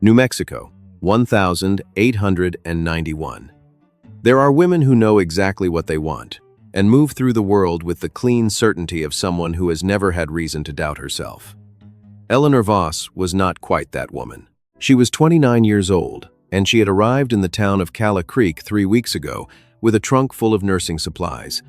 New Mexico, 1891. There are women who know exactly what they want and move through the world with the clean certainty of someone who has never had reason to doubt herself. Eleanor Voss was not quite that woman. She was 29 years old, and she had arrived in the town of Calla Creek 3 weeks ago with a trunk full of nursing supplies,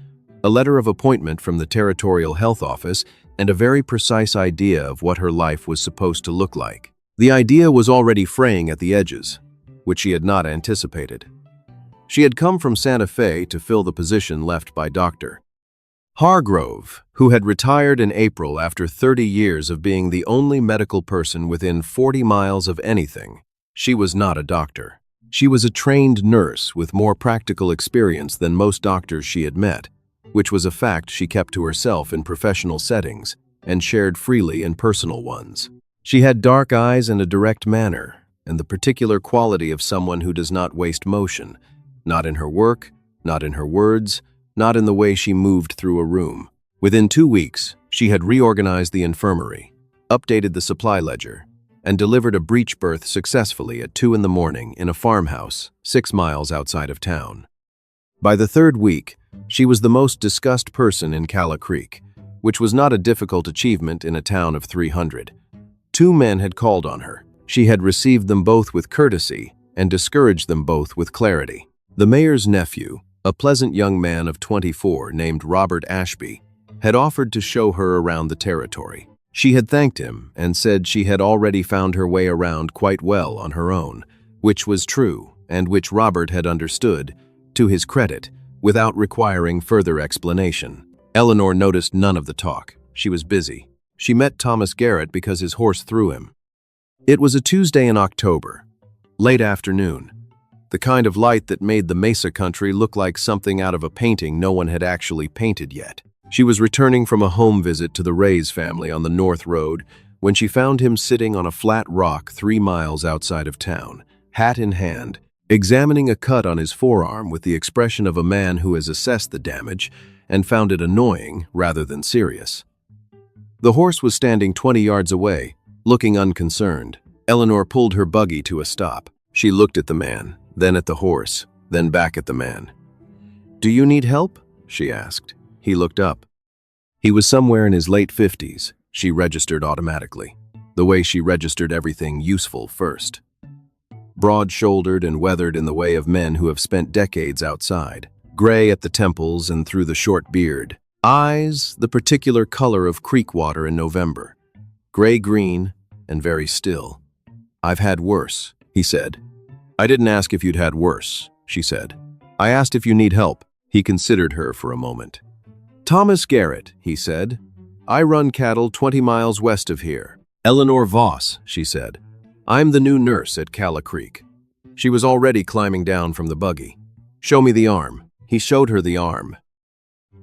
a letter of appointment from the Territorial Health Office, and a very precise idea of what her life was supposed to look like. The idea was already fraying at the edges, which she had not anticipated. She had come from Santa Fe to fill the position left by Dr. Hargrove, who had retired in April after 30 years of being the only medical person within 40 miles of anything. She was not a doctor. She was a trained nurse with more practical experience than most doctors she had met, which was a fact she kept to herself in professional settings and shared freely in personal ones. She had dark eyes and a direct manner, and the particular quality of someone who does not waste motion, not in her work, not in her words, not in the way she moved through a room. Within 2 weeks, she had reorganized the infirmary, updated the supply ledger, and delivered a breech birth successfully at 2 in the morning in a farmhouse 6 miles outside of town. By the 3rd week, she was the most discussed person in Calla Creek, which was not a difficult achievement in a town of 300. 2 men had called on her. She had received them both with courtesy and discouraged them both with clarity. The mayor's nephew, a pleasant young man of 24 named Robert Ashby, had offered to show her around the territory. She had thanked him and said she had already found her way around quite well on her own, which was true and which Robert had understood, to his credit, without requiring further explanation. Eleanor noticed none of the talk. She was busy. She met Thomas Garrett because his horse threw him. It was a Tuesday in October, late afternoon, the kind of light that made the Mesa country look like something out of a painting no one had actually painted yet. She was returning from a home visit to the Ray's family on the North Road when she found him sitting on a flat rock 3 miles outside of town, hat in hand, examining a cut on his forearm with the expression of a man who has assessed the damage and found it annoying rather than serious. The horse was standing 20 yards away, looking unconcerned. Eleanor pulled her buggy to a stop. She looked at the man, then at the horse, then back at the man. "Do you need help?" she asked. He looked up. He was somewhere in his late 50s, she registered automatically, the way she registered everything useful first. Broad-shouldered and weathered in the way of men who have spent decades outside, gray at the temples and through the short beard. Eyes, the particular color of creek water in November, gray-green and very still. "I've had worse," he said. "I didn't ask if you'd had worse," she said. "I asked if you need help." He considered her for a moment. "Thomas Garrett," he said. "I run cattle 20 miles west of here." "Eleanor Voss," she said. "I'm the new nurse at Calla Creek." She was already climbing down from the buggy. "Show me the arm." He showed her the arm.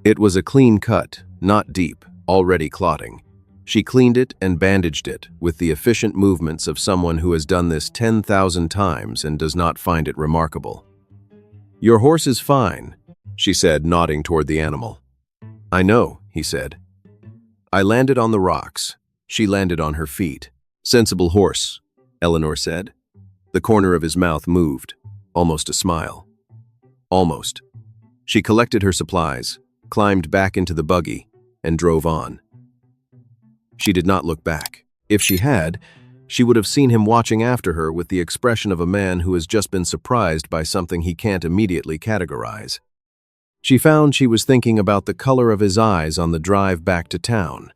It was a clean cut, not deep, already clotting. She cleaned it and bandaged it with the efficient movements of someone who has done this 10,000 times and does not find it remarkable. "Your horse is fine," she said, nodding toward the animal. "I know," he said. "I landed on the rocks." She landed on her feet. "Sensible horse," Eleanor said. The corner of his mouth moved, almost a smile. Almost. She collected her supplies, climbed back into the buggy, and drove on. She did not look back. If she had, she would have seen him watching after her with the expression of a man who has just been surprised by something he can't immediately categorize. She found she was thinking about the color of his eyes on the drive back to town.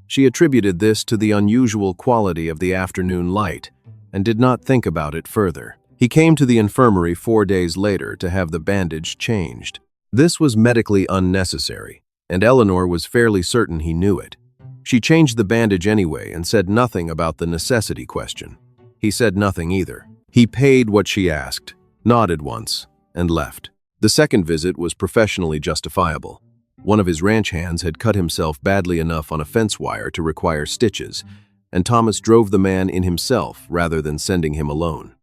She attributed this to the unusual quality of the afternoon light and did not think about it further. He came to the infirmary 4 days later to have the bandage changed. This was medically unnecessary, and Eleanor was fairly certain he knew it. She changed the bandage anyway and said nothing about the necessity question. He said nothing either. He paid what she asked, nodded once, and left. The second visit was professionally justifiable. One of his ranch hands had cut himself badly enough on a fence wire to require stitches, and Thomas drove the man in himself rather than sending him alone.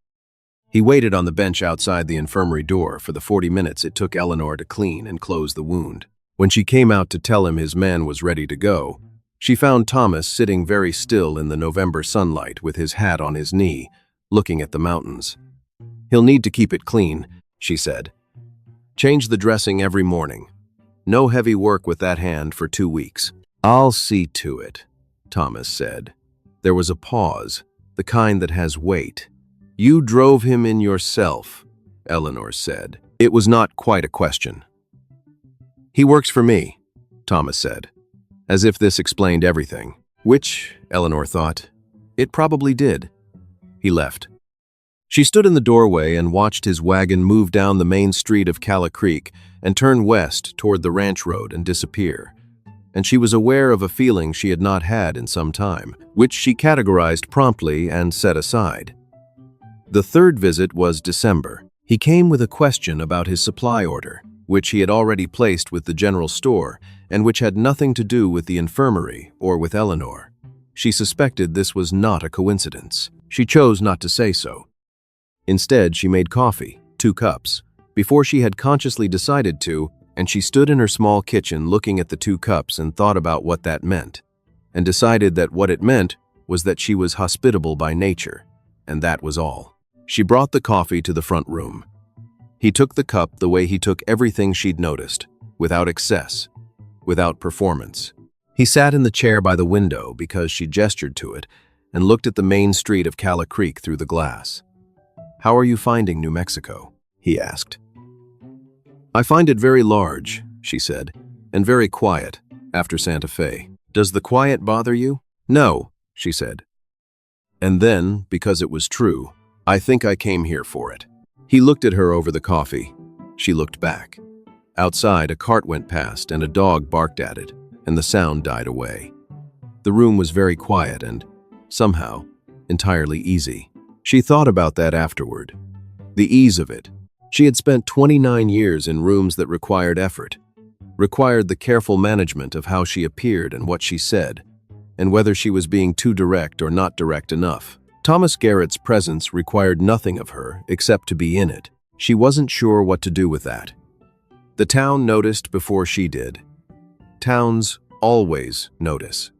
He waited on the bench outside the infirmary door for the 40 minutes it took Eleanor to clean and close the wound. When she came out to tell him his man was ready to go, she found Thomas sitting very still in the November sunlight with his hat on his knee, looking at the mountains. "He'll need to keep it clean," she said. "Change the dressing every morning. No heavy work with that hand for 2 weeks." "I'll see to it," Thomas said. There was a pause, the kind that has weight. "You drove him in yourself," Eleanor said. It was not quite a question. "He works for me," Thomas said, as if this explained everything. Which, Eleanor thought, it probably did. He left. She stood in the doorway and watched his wagon move down the main street of Calla Creek and turn west toward the ranch road and disappear. And she was aware of a feeling she had not had in some time, which she categorized promptly and set aside. The third visit was December. He came with a question about his supply order, which he had already placed with the general store and which had nothing to do with the infirmary or with Eleanor. She suspected this was not a coincidence. She chose not to say so. Instead, she made coffee, 2 cups, before she had consciously decided to, and she stood in her small kitchen looking at the 2 cups and thought about what that meant, and decided that what it meant was that she was hospitable by nature, and that was all. She brought the coffee to the front room. He took the cup the way he took everything she'd noticed, without excess, without performance. He sat in the chair by the window because she gestured to it and looked at the main street of Calla Creek through the glass. "How are you finding New Mexico?" he asked. "I find it very large," she said, "and very quiet, after Santa Fe." "Does the quiet bother you?" "No," she said. And then, because it was true, "I think I came here for it." He looked at her over the coffee. She looked back. Outside, a cart went past and a dog barked at it, and the sound died away. The room was very quiet and, somehow, entirely easy. She thought about that afterward. The ease of it. She had spent 29 years in rooms that required effort, required the careful management of how she appeared and what she said, and whether she was being too direct or not direct enough. Thomas Garrett's presence required nothing of her except to be in it. She wasn't sure what to do with that. The town noticed before she did. Towns always notice.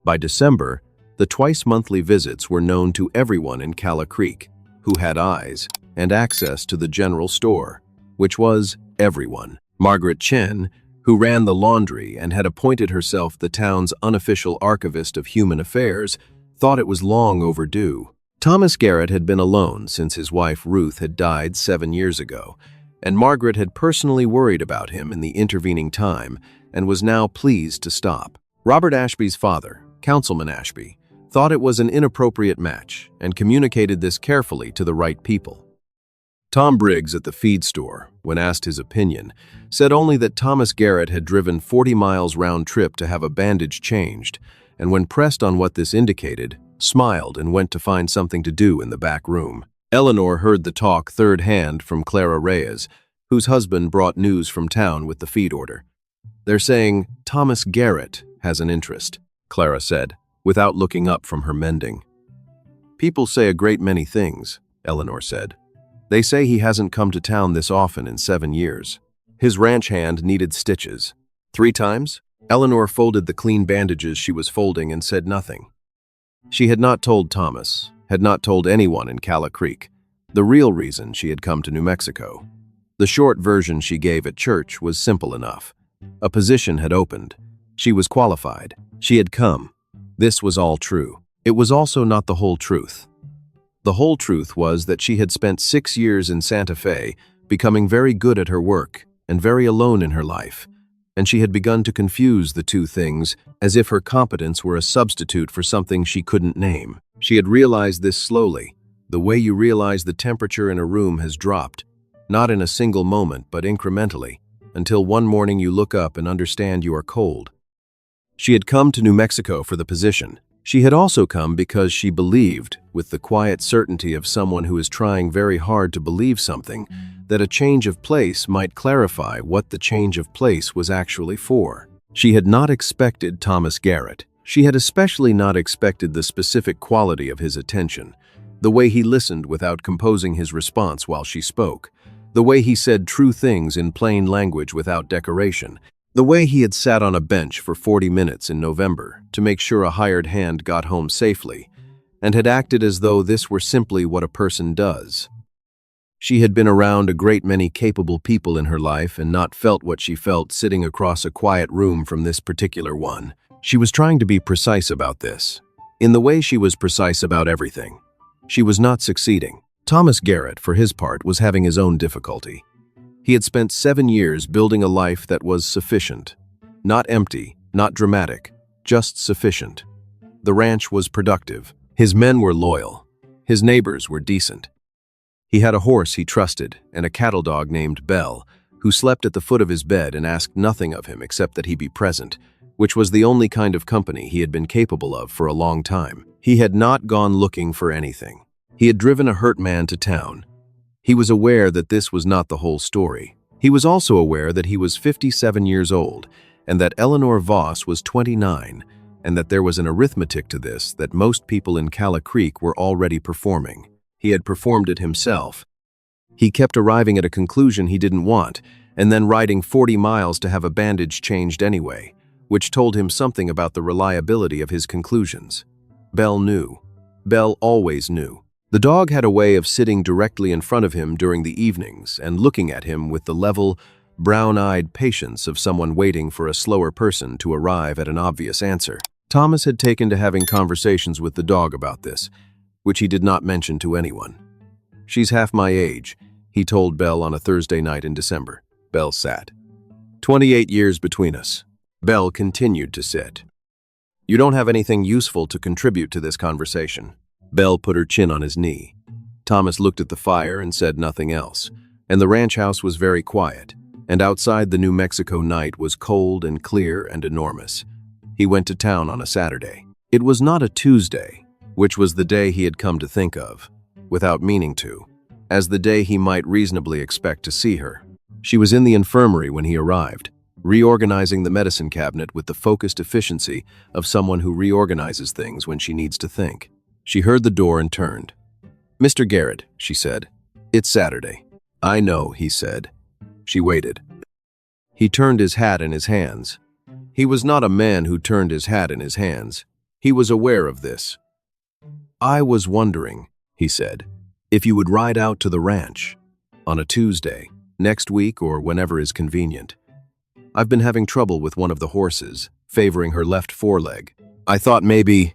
By December, the twice-monthly visits were known to everyone in Calla Creek, who had eyes and access to the general store, which was everyone. Margaret Chen, who ran the laundry and had appointed herself the town's unofficial archivist of human affairs, thought it was long overdue. Thomas Garrett had been alone since his wife Ruth had died 7 years ago, and Margaret had personally worried about him in the intervening time and was now pleased to stop. Robert Ashby's father, Councilman Ashby, thought it was an inappropriate match and communicated this carefully to the right people. Tom Briggs at the feed store, when asked his opinion, said only that Thomas Garrett had driven 40 miles round trip to have a bandage changed, and when pressed on what this indicated, smiled and went to find something to do in the back room. Eleanor heard the talk third hand from Clara Reyes, whose husband brought news from town with the feed order. "They're saying Thomas Garrett has an interest," Clara said, without looking up from her mending. "People say a great many things," Eleanor said. "They say he hasn't come to town this often in 7 years. His ranch hand needed stitches. 3 times? Eleanor folded the clean bandages she was folding and said nothing. She had not told Thomas, had not told anyone in Calla Creek, the real reason she had come to New Mexico. The short version she gave at church was simple enough. A position had opened. She was qualified. She had come. This was all true. It was also not the whole truth. The whole truth was that she had spent 6 years in Santa Fe, becoming very good at her work and very alone in her life, and she had begun to confuse the two things as if her competence were a substitute for something she couldn't name. She had realized this slowly, the way you realize the temperature in a room has dropped, not in a single moment but incrementally, until one morning you look up and understand you are cold. She had come to New Mexico for the position. She had also come because she believed, with the quiet certainty of someone who is trying very hard to believe something, that a change of place might clarify what the change of place was actually for. She had not expected Thomas Garrett. She had especially not expected the specific quality of his attention, the way he listened without composing his response while she spoke, the way he said true things in plain language without decoration, the way he had sat on a bench for 40 minutes in November to make sure a hired hand got home safely, and had acted as though this were simply what a person does. She had been around a great many capable people in her life and not felt what she felt sitting across a quiet room from this particular one. She was trying to be precise about this. In the way she was precise about everything. She was not succeeding. Thomas Garrett, for his part, was having his own difficulty. He had spent 7 years building a life that was sufficient. Not empty, not dramatic, just sufficient. The ranch was productive. His men were loyal. His neighbors were decent. He had a horse he trusted and a cattle dog named Belle, who slept at the foot of his bed and asked nothing of him except that he be present, which was the only kind of company he had been capable of for a long time. He had not gone looking for anything. He had driven a hurt man to town. He was aware that this was not the whole story. He was also aware that he was 57 years old and that Eleanor Voss was 29, and that there was an arithmetic to this that most people in Calla Creek were already performing. He had performed it himself. He kept arriving at a conclusion he didn't want, and then riding 40 miles to have a bandage changed anyway, which told him something about the reliability of his conclusions. Belle knew. Belle always knew. The dog had a way of sitting directly in front of him during the evenings and looking at him with the level, brown-eyed patience of someone waiting for a slower person to arrive at an obvious answer. Thomas had taken to having conversations with the dog about this, which he did not mention to anyone. "She's half my age," he told Belle on a Thursday night in December. Belle sat. 28 years between us. Belle continued to sit. "You don't have anything useful to contribute to this conversation." Belle put her chin on his knee. Thomas looked at the fire and said nothing else, and the ranch house was very quiet, and outside the New Mexico night was cold and clear and enormous. He went to town on a Saturday. It was not a Tuesday, which was the day he had come to think of, without meaning to, as the day he might reasonably expect to see her. She was in the infirmary when he arrived, reorganizing the medicine cabinet with the focused efficiency of someone who reorganizes things when she needs to think. She heard the door and turned. "Mr. Garrett," she said. "It's Saturday." "I know," he said. She waited. He turned his hat in his hands. He was not a man who turned his hat in his hands. He was aware of this. "I was wondering," he said, "if you would ride out to the ranch on a Tuesday, next week or whenever is convenient. I've been having trouble with one of the horses, favoring her left foreleg. I thought maybe—"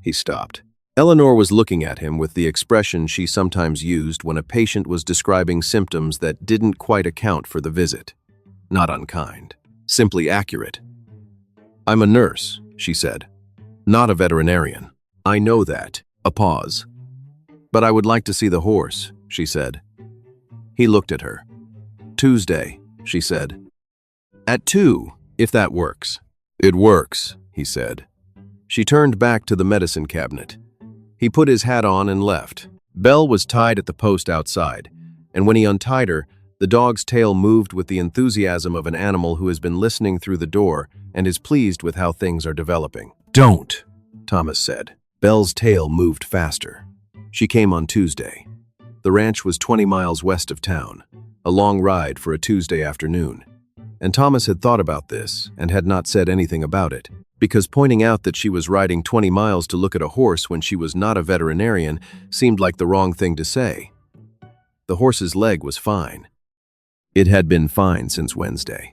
He stopped. Eleanor was looking at him with the expression she sometimes used when a patient was describing symptoms that didn't quite account for the visit. Not unkind, simply accurate. "I'm a nurse," she said, "not a veterinarian." "I know that." A pause. "But I would like to see the horse," she said. He looked at her. "Tuesday," she said. "At 2, if that works." "It works," he said. She turned back to the medicine cabinet. He put his hat on and left. Belle was tied at the post outside, and when he untied her, the dog's tail moved with the enthusiasm of an animal who has been listening through the door and is pleased with how things are developing. "Don't," Thomas said. Belle's tail moved faster. She came on Tuesday. The ranch was 20 miles west of town, a long ride for a Tuesday afternoon. And Thomas had thought about this and had not said anything about it, because pointing out that she was riding 20 miles to look at a horse when she was not a veterinarian seemed like the wrong thing to say. The horse's leg was fine. It had been fine since Wednesday.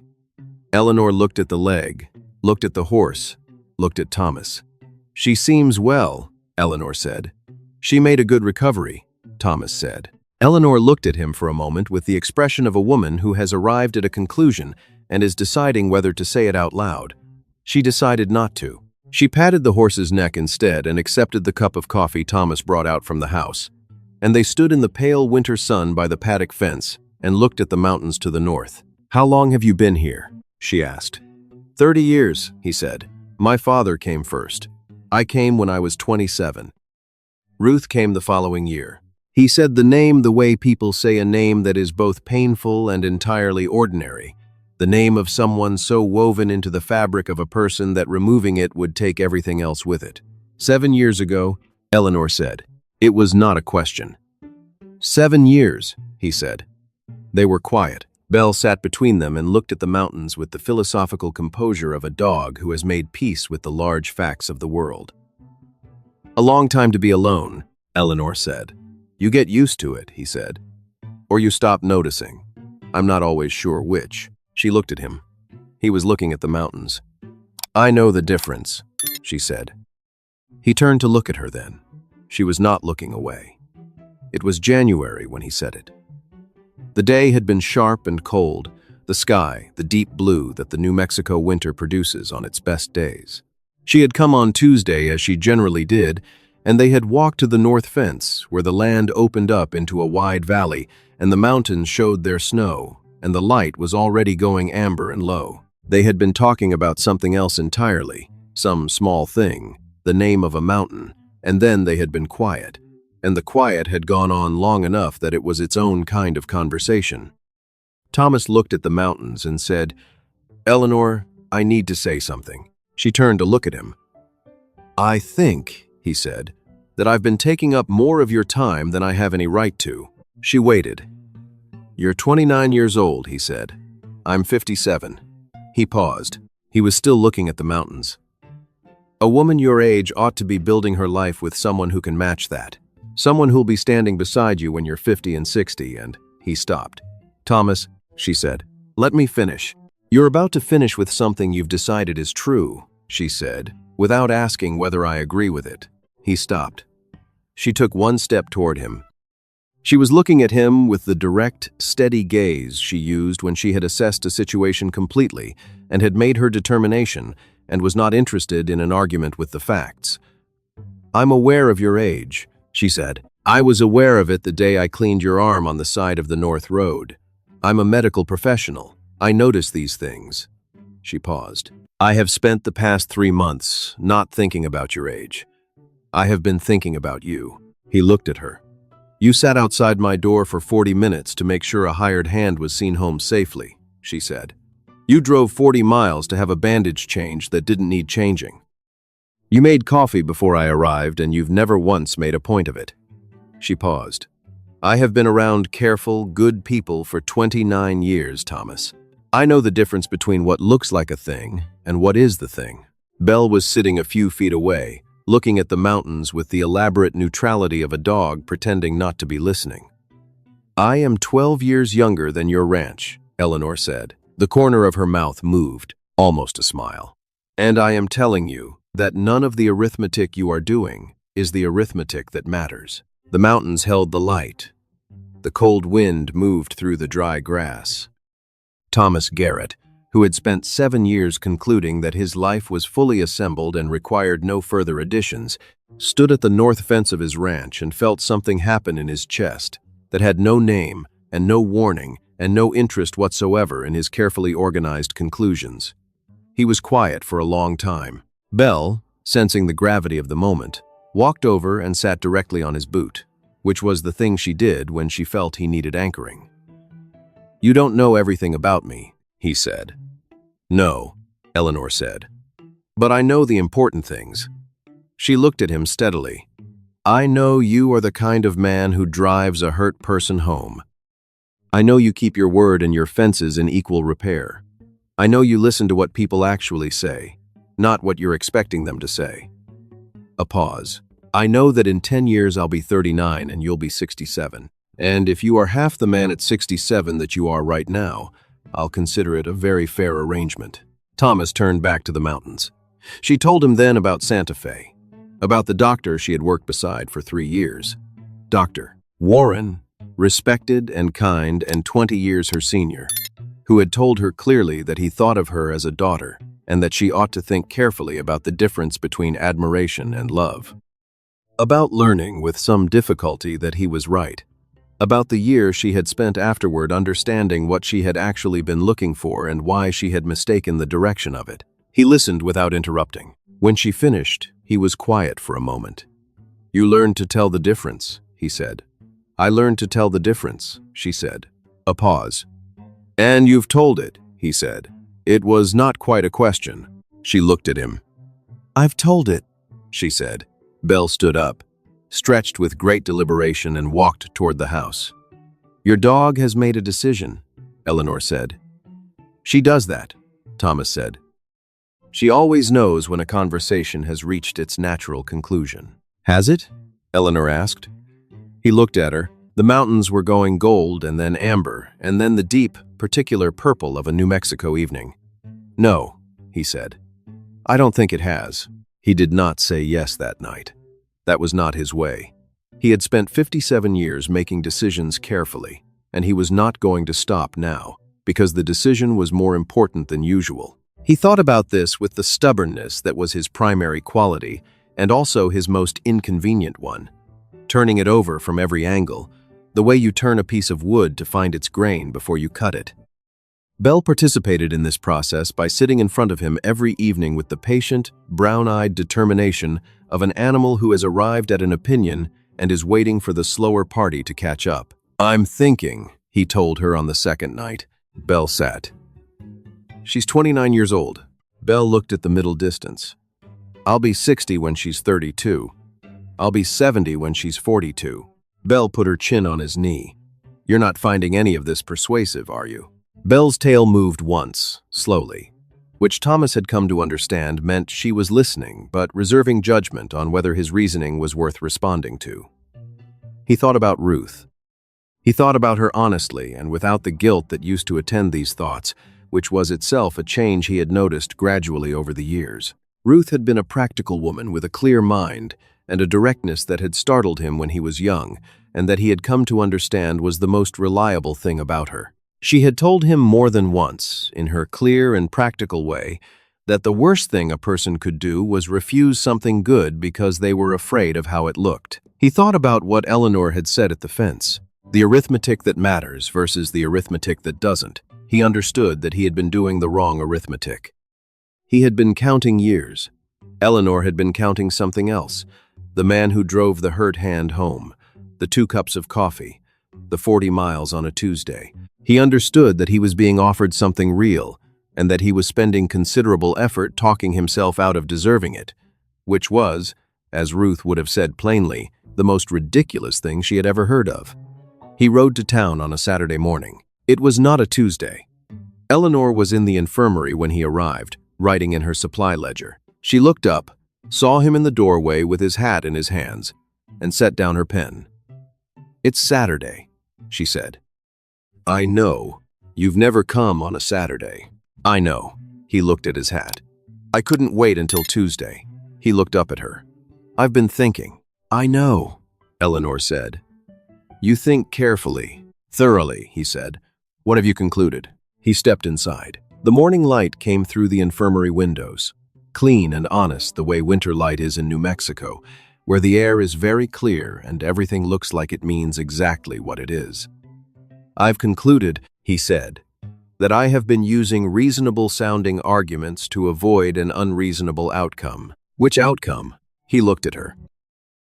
Eleanor looked at the leg, looked at the horse, looked at Thomas. "She seems well," Eleanor said. "She made a good recovery," Thomas said. Eleanor looked at him for a moment with the expression of a woman who has arrived at a conclusion and is deciding whether to say it out loud. She decided not to. She patted the horse's neck instead and accepted the cup of coffee Thomas brought out from the house. And they stood in the pale winter sun by the paddock fence and looked at the mountains to the north. "How long have you been here?" she asked. 30 years, he said. "My father came first. I came when I was 27. Ruth came the following year." He said the name the way people say a name that is both painful and entirely ordinary, the name of someone so woven into the fabric of a person that removing it would take everything else with it. 7 years ago, Eleanor said. It was not a question. 7 years, he said. They were quiet. Belle sat between them and looked at the mountains with the philosophical composure of a dog who has made peace with the large facts of the world. A long time to be alone, Eleanor said. You get used to it, he said. Or you stop noticing. I'm not always sure which. She looked at him. He was looking at the mountains. I know the difference, she said. He turned to look at her then. She was not looking away. It was January when he said it. The day had been sharp and cold, the sky, the deep blue that the New Mexico winter produces on its best days. She had come on Tuesday as she generally did, and they had walked to the north fence where the land opened up into a wide valley and the mountains showed their snow, and the light was already going amber and low. They had been talking about something else entirely, some small thing, the name of a mountain, and then they had been quiet, and the quiet had gone on long enough that it was its own kind of conversation. Thomas looked at the mountains and said, Eleanor, I need to say something. She turned to look at him. I think, he said, that I've been taking up more of your time than I have any right to. She waited. You're 29 years old, he said. I'm 57. He paused. He was still looking at the mountains. A woman your age ought to be building her life with someone who can match that. Someone who'll be standing beside you when you're 50 and 60, and he stopped. Thomas, she said, let me finish. You're about to finish with something you've decided is true, she said, without asking whether I agree with it. He stopped. She took one step toward him. She was looking at him with the direct, steady gaze she used when she had assessed a situation completely and had made her determination and was not interested in an argument with the facts. I'm aware of your age, she said. I was aware of it the day I cleaned your arm on the side of the North Road. I'm a medical professional. I notice these things. She paused. I have spent the past 3 months not thinking about your age. I have been thinking about you. He looked at her. You sat outside my door for 40 minutes to make sure a hired hand was seen home safely, she said. You drove 40 miles to have a bandage changed that didn't need changing. You made coffee before I arrived, and you've never once made a point of it. She paused. I have been around careful, good people for 29 years, Thomas. I know the difference between what looks like a thing and what is the thing. Belle was sitting a few feet away, looking at the mountains with the elaborate neutrality of a dog pretending not to be listening. I am 12 years younger than your ranch, Eleanor said. The corner of her mouth moved, almost a smile. And I am telling you that none of the arithmetic you are doing is the arithmetic that matters. The mountains held the light. The cold wind moved through the dry grass. Thomas Garrett, who had spent 7 years concluding that his life was fully assembled and required no further additions, stood at the north fence of his ranch and felt something happen in his chest that had no name and no warning and no interest whatsoever in his carefully organized conclusions. He was quiet for a long time. Belle, sensing the gravity of the moment, walked over and sat directly on his boot, which was the thing she did when she felt he needed anchoring. You don't know everything about me, he said. No, Eleanor said. But I know the important things. She looked at him steadily. I know you are the kind of man who drives a hurt person home. I know you keep your word and your fences in equal repair. I know you listen to what people actually say, not what you're expecting them to say. A pause. I know that in 10 years I'll be 39 and you'll be 67. And if you are half the man at 67 that you are right now, I'll consider it a very fair arrangement. Thomas turned back to the mountains. She told him then about Santa Fe, about the doctor she had worked beside for 3 years. Dr. Warren, respected and kind and 20 years her senior, who had told her clearly that he thought of her as a daughter and that she ought to think carefully about the difference between admiration and love. About learning with some difficulty that he was right. About the year she had spent afterward understanding what she had actually been looking for and why she had mistaken the direction of it. He listened without interrupting. When she finished, he was quiet for a moment. You learned to tell the difference, he said. I learned to tell the difference, she said. A pause. And you've told it, he said. It was not quite a question. She looked at him. I've told it, she said. Belle stood up, stretched with great deliberation, and walked toward the house. Your dog has made a decision, Eleanor said. She does that, Thomas said. She always knows when a conversation has reached its natural conclusion. Has it? Eleanor asked. He looked at her. The mountains were going gold and then amber, and then the deep, particular purple of a New Mexico evening. No, he said. I don't think it has. He did not say yes that night. That was not his way. He had spent 57 years making decisions carefully, and he was not going to stop now, because the decision was more important than usual. He thought about this with the stubbornness that was his primary quality, and also his most inconvenient one. Turning it over from every angle, the way you turn a piece of wood to find its grain before you cut it. Belle participated in this process by sitting in front of him every evening with the patient, brown-eyed determination of an animal who has arrived at an opinion and is waiting for the slower party to catch up. I'm thinking, he told her on the second night. Belle sat. She's 29 years old. Belle looked at the middle distance. I'll be 60 when she's 32. I'll be 70 when she's 42. Belle put her chin on his knee. You're not finding any of this persuasive, are you? Belle's tail moved once, slowly, which Thomas had come to understand meant she was listening but reserving judgment on whether his reasoning was worth responding to. He thought about Ruth. He thought about her honestly and without the guilt that used to attend these thoughts, which was itself a change he had noticed gradually over the years. Ruth had been a practical woman with a clear mind and a directness that had startled him when he was young, and that he had come to understand was the most reliable thing about her. She had told him more than once, in her clear and practical way, that the worst thing a person could do was refuse something good because they were afraid of how it looked. He thought about what Eleanor had said at the fence, the arithmetic that matters versus the arithmetic that doesn't. He understood that he had been doing the wrong arithmetic. He had been counting years. Eleanor had been counting something else. The man who drove the hurt hand home, the 2 cups of coffee, the 40 miles on a Tuesday. He understood that he was being offered something real, and that he was spending considerable effort talking himself out of deserving it, which was, as Ruth would have said plainly, the most ridiculous thing she had ever heard of. He rode to town on a Saturday morning. It was not a Tuesday. Eleanor was in the infirmary when he arrived, writing in her supply ledger. She looked up, saw him in the doorway with his hat in his hands, and set down her pen. It's Saturday, she said. I know. You've never come on a Saturday. I know. He looked at his hat. I couldn't wait until Tuesday. He looked up at her. I've been thinking. I know, Eleanor said. You think carefully, thoroughly, he said. What have you concluded? He stepped inside. The morning light came through the infirmary windows, clean and honest the way winter light is in New Mexico, where the air is very clear and everything looks like it means exactly what it is. I've concluded, he said, that I have been using reasonable-sounding arguments to avoid an unreasonable outcome. Which outcome? He looked at her.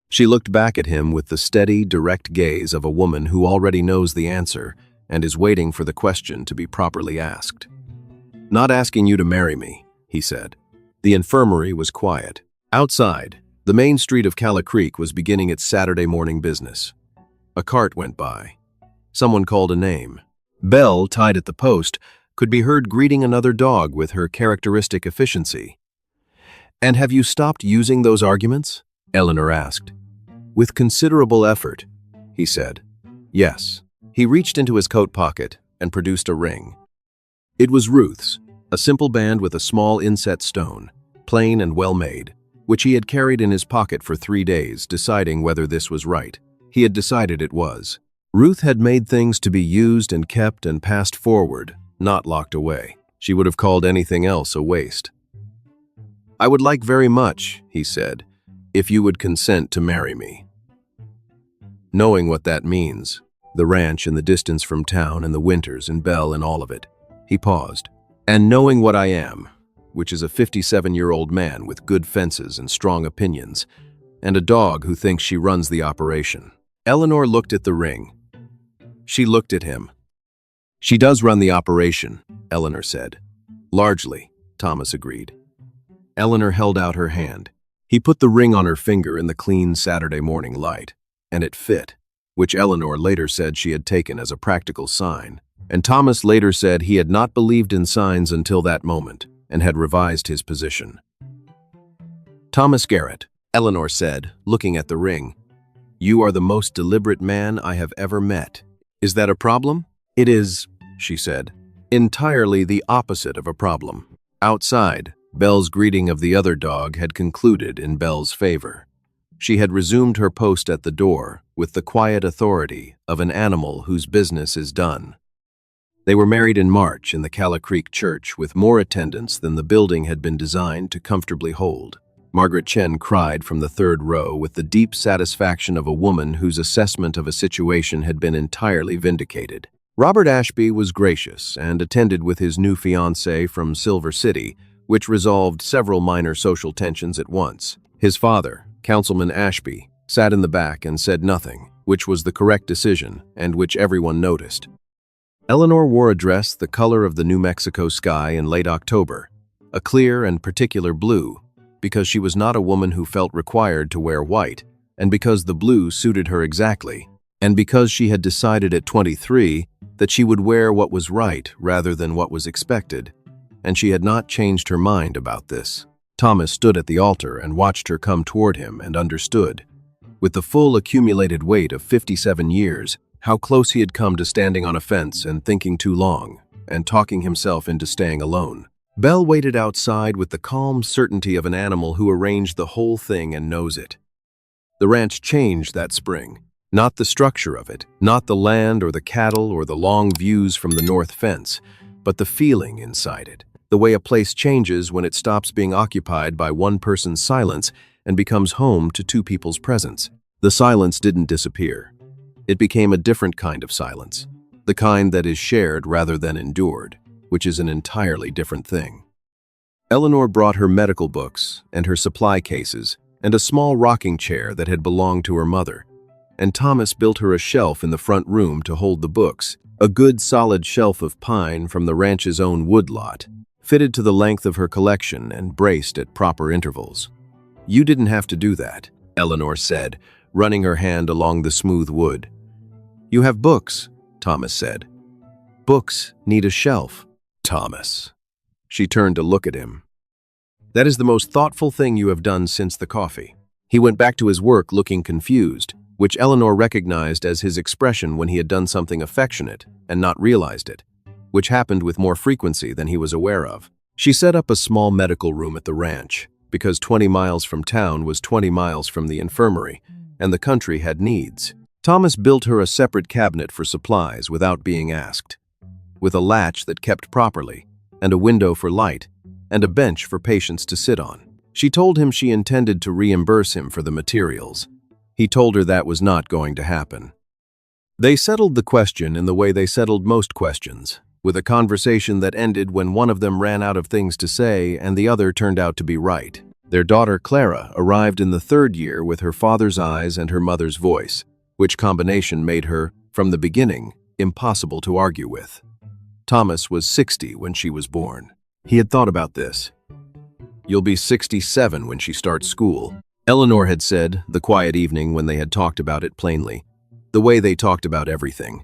She looked back at him with the steady, direct gaze of a woman who already knows the answer and is waiting for the question to be properly asked. Not asking you to marry me, he said. The infirmary was quiet. Outside, the main street of Calla Creek was beginning its Saturday morning business. A cart went by. Someone called a name. Belle, tied at the post, could be heard greeting another dog with her characteristic efficiency. And have you stopped using those arguments? Eleanor asked. With considerable effort, he said. Yes. He reached into his coat pocket and produced a ring. It was Ruth's, a simple band with a small inset stone, plain and well-made, which he had carried in his pocket for 3 days, deciding whether this was right. He had decided it was. Ruth had made things to be used and kept and passed forward, not locked away. She would have called anything else a waste. I would like very much, he said, if you would consent to marry me. Knowing what that means, the ranch in the distance from town and the winters and Belle and all of it, he paused. And knowing what I am, which is a 57-year-old man with good fences and strong opinions, and a dog who thinks she runs the operation. Eleanor looked at the ring. She looked at him. She does run the operation, Eleanor said. Largely, Thomas agreed. Eleanor held out her hand. He put the ring on her finger in the clean Saturday morning light, and it fit, which Eleanor later said she had taken as a practical sign. And Thomas later said he had not believed in signs until that moment and had revised his position. Thomas Garrett, Eleanor said, looking at the ring. "You are the most deliberate man I have ever met. Is that a problem?" "It is," she said. "Entirely the opposite of a problem." Outside, Belle's greeting of the other dog had concluded in Belle's favor. She had resumed her post at the door with the quiet authority of an animal whose business is done. They were married in March in the Calla Creek church with more attendants than the building had been designed to comfortably hold. Margaret Chen cried from the third row with the deep satisfaction of a woman whose assessment of a situation had been entirely vindicated. Robert Ashby was gracious and attended with his new fiancée from Silver City, which resolved several minor social tensions at once. His father, Councilman Ashby, sat in the back and said nothing, which was the correct decision and which everyone noticed. Eleanor wore a dress the color of the New Mexico sky in late October, a clear and particular blue, because she was not a woman who felt required to wear white, and because the blue suited her exactly, and because she had decided at 23 that she would wear what was right rather than what was expected, and she had not changed her mind about this. Thomas stood at the altar and watched her come toward him and understood, with the full accumulated weight of 57 years, how close he had come to standing on a fence and thinking too long, and talking himself into staying alone. Belle waited outside with the calm certainty of an animal who arranged the whole thing and knows it. The ranch changed that spring. Not the structure of it, not the land or the cattle or the long views from the north fence, but the feeling inside it. The way a place changes when it stops being occupied by one person's silence and becomes home to two people's presence. The silence didn't disappear. It became a different kind of silence, the kind that is shared rather than endured, which is an entirely different thing. Eleanor brought her medical books and her supply cases and a small rocking chair that had belonged to her mother, and Thomas built her a shelf in the front room to hold the books, a good solid shelf of pine from the ranch's own woodlot, fitted to the length of her collection and braced at proper intervals. "You didn't have to do that," Eleanor said, running her hand along the smooth wood. "You have books," Thomas said. "Books need a shelf." "Thomas." She turned to look at him. "That is the most thoughtful thing you have done since the coffee." He went back to his work looking confused, which Eleanor recognized as his expression when he had done something affectionate and not realized it, which happened with more frequency than he was aware of. She set up a small medical room at the ranch, because 20 miles from town was 20 miles from the infirmary, and the country had needs. Thomas built her a separate cabinet for supplies without being asked, with a latch that kept properly, and a window for light, and a bench for patients to sit on. She told him she intended to reimburse him for the materials. He told her that was not going to happen. They settled the question in the way they settled most questions, with a conversation that ended when one of them ran out of things to say and the other turned out to be right. Their daughter Clara arrived in the third year with her father's eyes and her mother's voice, which combination made her, from the beginning, impossible to argue with. Thomas was 60 when she was born. He had thought about this. "You'll be 67 when she starts school," Eleanor had said the quiet evening when they had talked about it plainly, the way they talked about everything.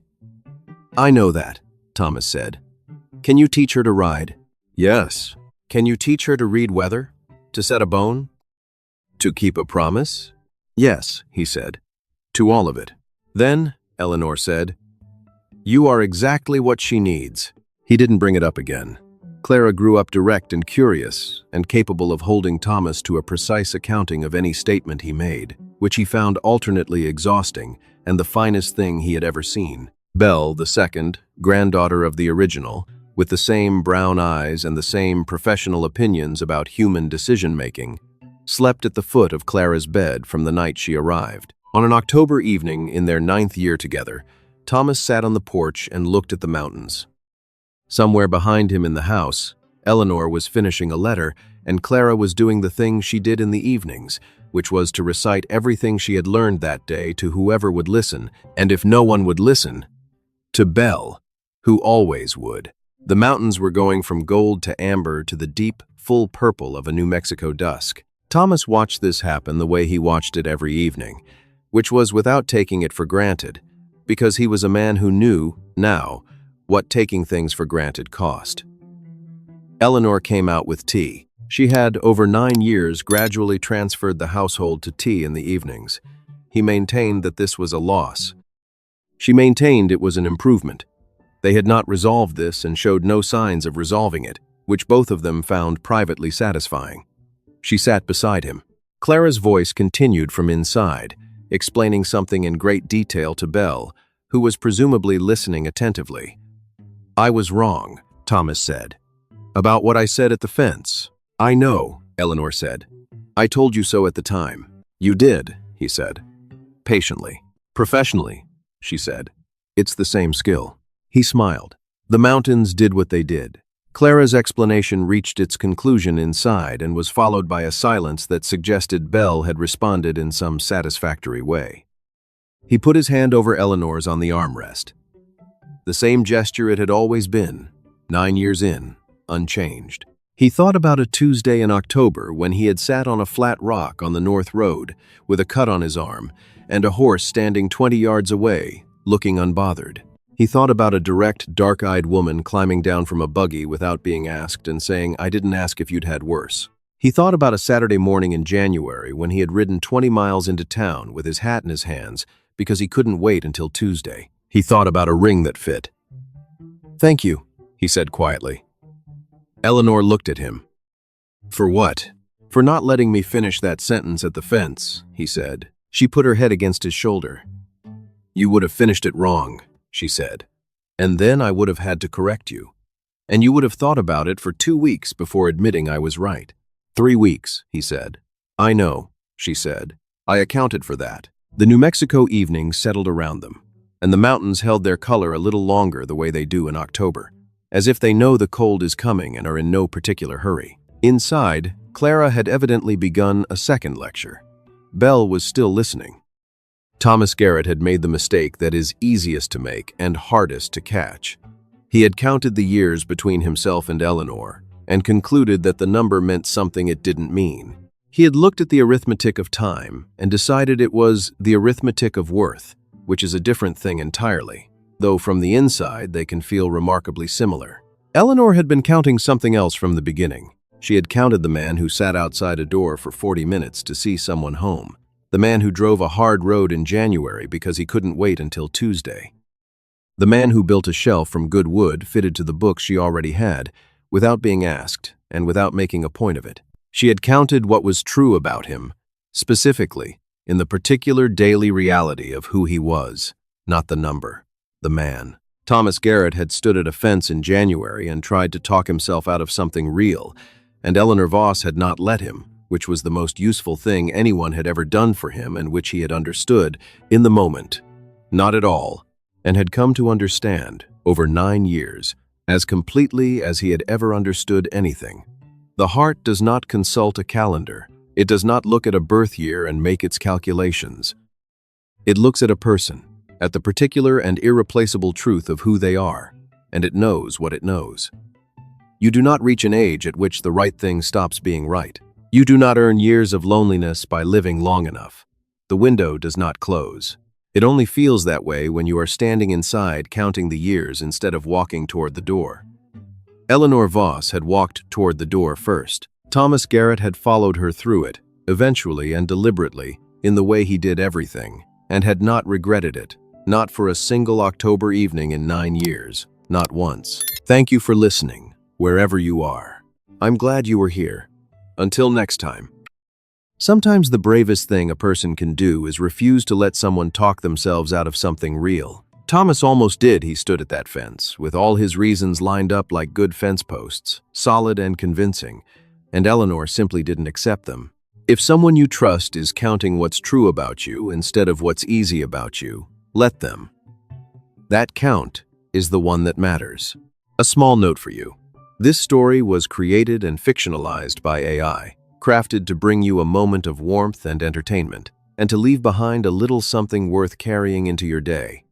"I know that," Thomas said. "Can you teach her to ride?" "Yes." "Can you teach her to read weather? To set a bone? To keep a promise?" "Yes," he said. "To all of it." "Then," Eleanor said, "you are exactly what she needs." He didn't bring it up again. Clara grew up direct and curious, and capable of holding Thomas to a precise accounting of any statement he made, which he found alternately exhausting and the finest thing he had ever seen. Belle, the second, granddaughter of the original, with the same brown eyes and the same professional opinions about human decision-making, slept at the foot of Clara's bed from the night she arrived. On an October evening in their 9th year together, Thomas sat on the porch and looked at the mountains. Somewhere behind him in the house, Eleanor was finishing a letter, and Clara was doing the thing she did in the evenings, which was to recite everything she had learned that day to whoever would listen, and if no one would listen, to Belle, who always would. The mountains were going from gold to amber to the deep, full purple of a New Mexico dusk. Thomas watched this happen the way he watched it every evening, which was without taking it for granted, because he was a man who knew, now, what taking things for granted cost. Eleanor came out with tea. She had, over 9 years, gradually transferred the household to tea in the evenings. He maintained that this was a loss. She maintained it was an improvement. They had not resolved this and showed no signs of resolving it, which both of them found privately satisfying. She sat beside him. Clara's voice continued from inside, explaining something in great detail to Belle, who was presumably listening attentively. "I was wrong," Thomas said. "About what I said at the fence." "I know," Eleanor said. "I told you so at the time." "You did," he said. Patiently. "Professionally," she said. "It's the same skill." He smiled. The mountains did what they did. Clara's explanation reached its conclusion inside and was followed by a silence that suggested Belle had responded in some satisfactory way. He put his hand over Eleanor's on the armrest. The same gesture it had always been, 9 years in, unchanged. He thought about a Tuesday in October when he had sat on a flat rock on the North Road with a cut on his arm and a horse standing 20 yards away, looking unbothered. He thought about a direct, dark-eyed woman climbing down from a buggy without being asked and saying, "I didn't ask if you'd had worse." He thought about a Saturday morning in January when he had ridden 20 miles into town with his hat in his hands because he couldn't wait until Tuesday. He thought about a ring that fit. "Thank you," he said quietly. Eleanor looked at him. "For what?" "For not letting me finish that sentence at the fence," he said. She put her head against his shoulder. "You would have finished it wrong," she said. "And then I would have had to correct you. And you would have thought about it for 2 weeks before admitting I was right." 3 weeks, he said. "I know," she said. "I accounted for that." The New Mexico evening settled around them, and the mountains held their color a little longer the way they do in October, as if they know the cold is coming and are in no particular hurry. Inside, Clara had evidently begun a second lecture. Belle was still listening. Thomas Garrett had made the mistake that is easiest to make and hardest to catch. He had counted the years between himself and Eleanor and concluded that the number meant something it didn't mean. He had looked at the arithmetic of time and decided it was the arithmetic of worth, which is a different thing entirely, though from the inside they can feel remarkably similar. Eleanor had been counting something else from the beginning. She had counted the man who sat outside a door for 40 minutes to see someone home. The man who drove a hard road in January because he couldn't wait until Tuesday. The man who built a shelf from good wood fitted to the books she already had, without being asked and without making a point of it. She had counted what was true about him, specifically in the particular daily reality of who he was, not the number, the man. Thomas Garrett had stood at a fence in January and tried to talk himself out of something real, and Eleanor Voss had not let him, which was the most useful thing anyone had ever done for him and which he had understood in the moment, not at all, and had come to understand, over 9 years, as completely as he had ever understood anything. The heart does not consult a calendar. It does not look at a birth year and make its calculations. It looks at a person, at the particular and irreplaceable truth of who they are, and it knows what it knows. You do not reach an age at which the right thing stops being right. You do not earn years of loneliness by living long enough. The window does not close. It only feels that way when you are standing inside counting the years instead of walking toward the door. Eleanor Voss had walked toward the door first. Thomas Garrett had followed her through it, eventually and deliberately, in the way he did everything, and had not regretted it, not for a single October evening in 9 years, not once. Thank you for listening, wherever you are. I'm glad you were here. Until next time. Sometimes the bravest thing a person can do is refuse to let someone talk themselves out of something real. Thomas almost did. He stood at that fence, with all his reasons lined up like good fence posts, solid and convincing, and Eleanor simply didn't accept them. If someone you trust is counting what's true about you instead of what's easy about you, let them. That count is the one that matters. A small note for you. This story was created and fictionalized by AI, crafted to bring you a moment of warmth and entertainment, and to leave behind a little something worth carrying into your day.